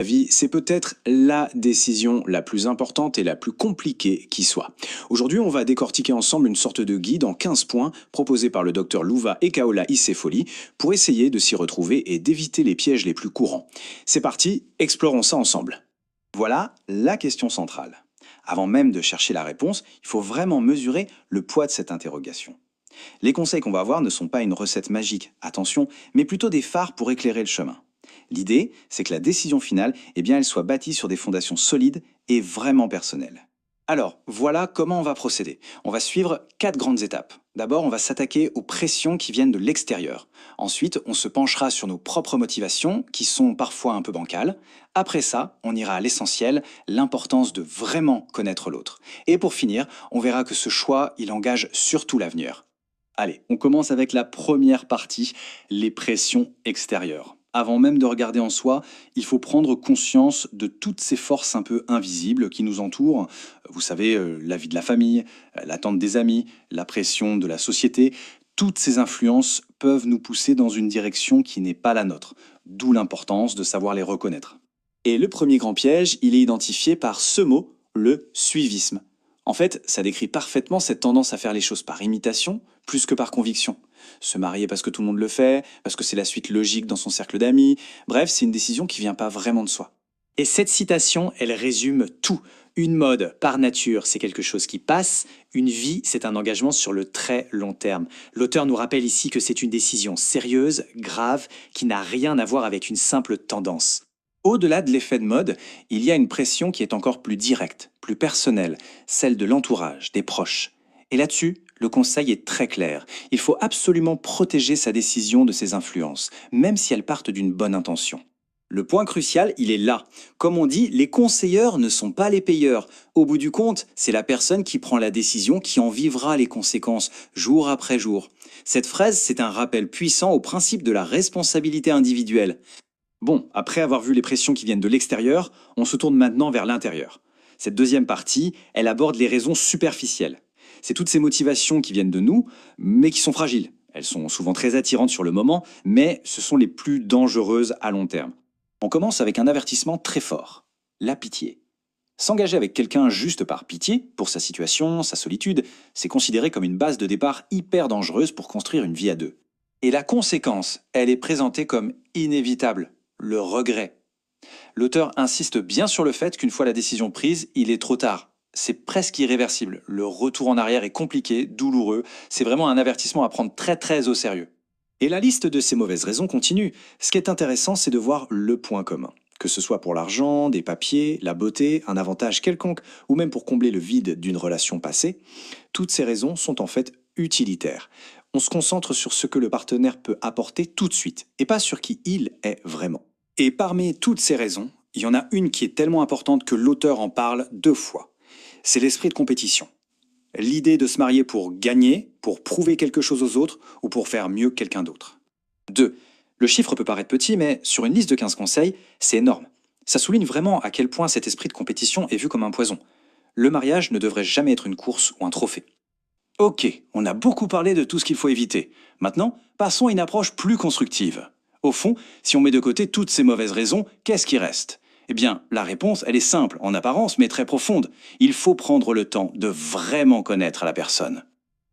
La vie, c'est peut-être la décision la plus importante et la plus compliquée qui soit. Aujourd'hui, on va décortiquer ensemble une sorte de guide en 15 points proposé par le docteur Louva et Kaola Issefoli pour essayer de s'y retrouver et d'éviter les pièges les plus courants. C'est parti, explorons ça ensemble. Voilà la question centrale. Avant même de chercher la réponse, il faut vraiment mesurer le poids de cette interrogation. Les conseils qu'on va avoir ne sont pas une recette magique, attention, mais plutôt des phares pour éclairer le chemin. L'idée, c'est que la décision finale, elle soit bâtie sur des fondations solides et vraiment personnelles. Alors, voilà comment on va procéder. On va suivre 4 grandes étapes. D'abord, on va s'attaquer aux pressions qui viennent de l'extérieur. Ensuite, on se penchera sur nos propres motivations, qui sont parfois un peu bancales. Après ça, on ira à l'essentiel, l'importance de vraiment connaître l'autre. Et pour finir, on verra que ce choix, il engage surtout l'avenir. Allez, on commence avec la première partie, les pressions extérieures. Avant même de regarder en soi, il faut prendre conscience de toutes ces forces un peu invisibles qui nous entourent. Vous savez, la vie de la famille, l'attente des amis, la pression de la société. Toutes ces influences peuvent nous pousser dans une direction qui n'est pas la nôtre. D'où l'importance de savoir les reconnaître. Et le premier grand piège, il est identifié par ce mot, le suivisme. En fait, ça décrit parfaitement cette tendance à faire les choses par imitation, plus que par conviction. Se marier parce que tout le monde le fait, parce que c'est la suite logique dans son cercle d'amis, bref, c'est une décision qui vient pas vraiment de soi. Et cette citation, elle résume tout. Une mode, par nature, c'est quelque chose qui passe. Une vie, c'est un engagement sur le très long terme. L'auteur nous rappelle ici que c'est une décision sérieuse, grave, qui n'a rien à voir avec une simple tendance. Au-delà de l'effet de mode, il y a une pression qui est encore plus directe, plus personnelle, celle de l'entourage, des proches. Et là-dessus, le conseil est très clair. Il faut absolument protéger sa décision de ces influences, même si elles partent d'une bonne intention. Le point crucial, il est là. Comme on dit, les conseilleurs ne sont pas les payeurs. Au bout du compte, c'est la personne qui prend la décision qui en vivra les conséquences, jour après jour. Cette phrase, c'est un rappel puissant au principe de la responsabilité individuelle. Bon, après avoir vu les pressions qui viennent de l'extérieur, on se tourne maintenant vers l'intérieur. Cette deuxième partie, elle aborde les raisons superficielles. C'est toutes ces motivations qui viennent de nous, mais qui sont fragiles. Elles sont souvent très attirantes sur le moment, mais ce sont les plus dangereuses à long terme. On commence avec un avertissement très fort, la pitié. S'engager avec quelqu'un juste par pitié, pour sa situation, sa solitude, c'est considéré comme une base de départ hyper dangereuse pour construire une vie à deux. Et la conséquence, elle est présentée comme inévitable, le regret. L'auteur insiste bien sur le fait qu'une fois la décision prise, il est trop tard. C'est presque irréversible. Le retour en arrière est compliqué, douloureux. C'est vraiment un avertissement à prendre très très au sérieux. Et la liste de ces mauvaises raisons continue. Ce qui est intéressant, c'est de voir le point commun. Que ce soit pour l'argent, des papiers, la beauté, un avantage quelconque, ou même pour combler le vide d'une relation passée, toutes ces raisons sont en fait utilitaires. On se concentre sur ce que le partenaire peut apporter tout de suite, et pas sur qui il est vraiment. Et parmi toutes ces raisons, il y en a une qui est tellement importante que l'auteur en parle 2 fois. C'est l'esprit de compétition. L'idée de se marier pour gagner, pour prouver quelque chose aux autres ou pour faire mieux que quelqu'un d'autre. 2. Le chiffre peut paraître petit, mais sur une liste de 15 conseils, c'est énorme. Ça souligne vraiment à quel point cet esprit de compétition est vu comme un poison. Le mariage ne devrait jamais être une course ou un trophée. Ok, on a beaucoup parlé de tout ce qu'il faut éviter. Maintenant, passons à une approche plus constructive. Au fond, si on met de côté toutes ces mauvaises raisons, qu'est-ce qui reste? Eh bien, la réponse, elle est simple, en apparence, mais très profonde. Il faut prendre le temps de vraiment connaître la personne.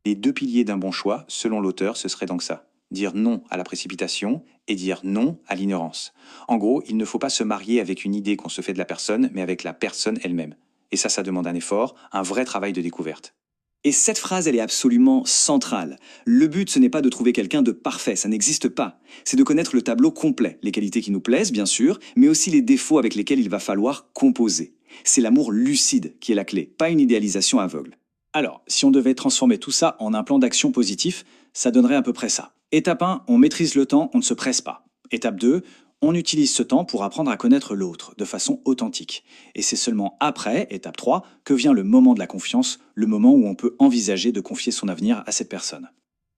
Les 2 piliers d'un bon choix, selon l'auteur, ce serait donc ça. Dire non à la précipitation et dire non à l'ignorance. En gros, il ne faut pas se marier avec une idée qu'on se fait de la personne, mais avec la personne elle-même. Et ça demande un effort, un vrai travail de découverte. Et cette phrase, elle est absolument centrale. Le but, ce n'est pas de trouver quelqu'un de parfait, ça n'existe pas. C'est de connaître le tableau complet, les qualités qui nous plaisent, bien sûr, mais aussi les défauts avec lesquels il va falloir composer. C'est l'amour lucide qui est la clé, pas une idéalisation aveugle. Alors, si on devait transformer tout ça en un plan d'action positif, ça donnerait à peu près ça. Étape 1, on maîtrise le temps, on ne se presse pas. Étape 2, on utilise ce temps pour apprendre à connaître l'autre de façon authentique. Et c'est seulement après, étape 3, que vient le moment de la confiance, le moment où on peut envisager de confier son avenir à cette personne.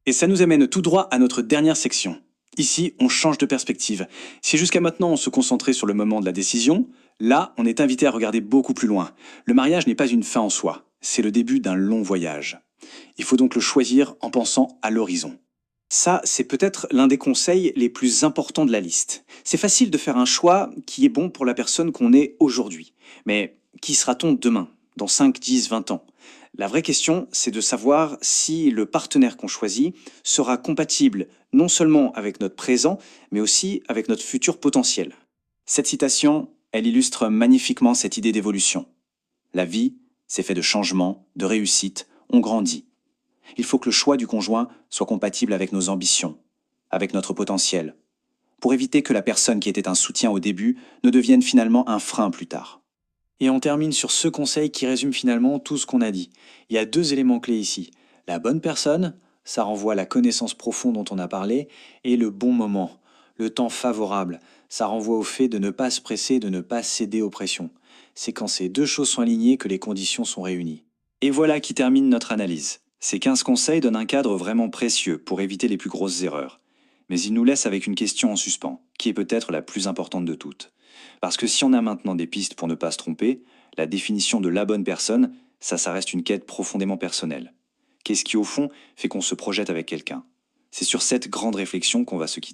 Et ça nous amène tout droit à notre dernière section. Ici, on change de perspective. Si jusqu'à maintenant on se concentrait sur le moment de la décision, là, on est invité à regarder beaucoup plus loin. Le mariage n'est pas une fin en soi, c'est le début d'un long voyage. Il faut donc le choisir en pensant à l'horizon. Ça, c'est peut-être l'un des conseils les plus importants de la liste. C'est facile de faire un choix qui est bon pour la personne qu'on est aujourd'hui. Mais qui sera-t-on demain, dans 5, 10, 20 ans? La vraie question, c'est de savoir si le partenaire qu'on choisit sera compatible non seulement avec notre présent, mais aussi avec notre futur potentiel. Cette citation, elle illustre magnifiquement cette idée d'évolution. La vie, c'est fait de changements, de réussites, on grandit. Il faut que le choix du conjoint soit compatible avec nos ambitions, avec notre potentiel, pour éviter que la personne qui était un soutien au début ne devienne finalement un frein plus tard. Et on termine sur ce conseil qui résume finalement tout ce qu'on a dit. Il y a deux éléments clés ici. La bonne personne, ça renvoie à la connaissance profonde dont on a parlé, et le bon moment, le temps favorable, ça renvoie au fait de ne pas se presser, de ne pas céder aux pressions. C'est quand ces deux choses sont alignées que les conditions sont réunies. Et voilà qui termine notre analyse. Ces 15 conseils donnent un cadre vraiment précieux pour éviter les plus grosses erreurs. Mais ils nous laissent avec une question en suspens, qui est peut-être la plus importante de toutes. Parce que si on a maintenant des pistes pour ne pas se tromper, la définition de la bonne personne, ça reste une quête profondément personnelle. Qu'est-ce qui, au fond, fait qu'on se projette avec quelqu'un? C'est sur cette grande réflexion qu'on va se quitter.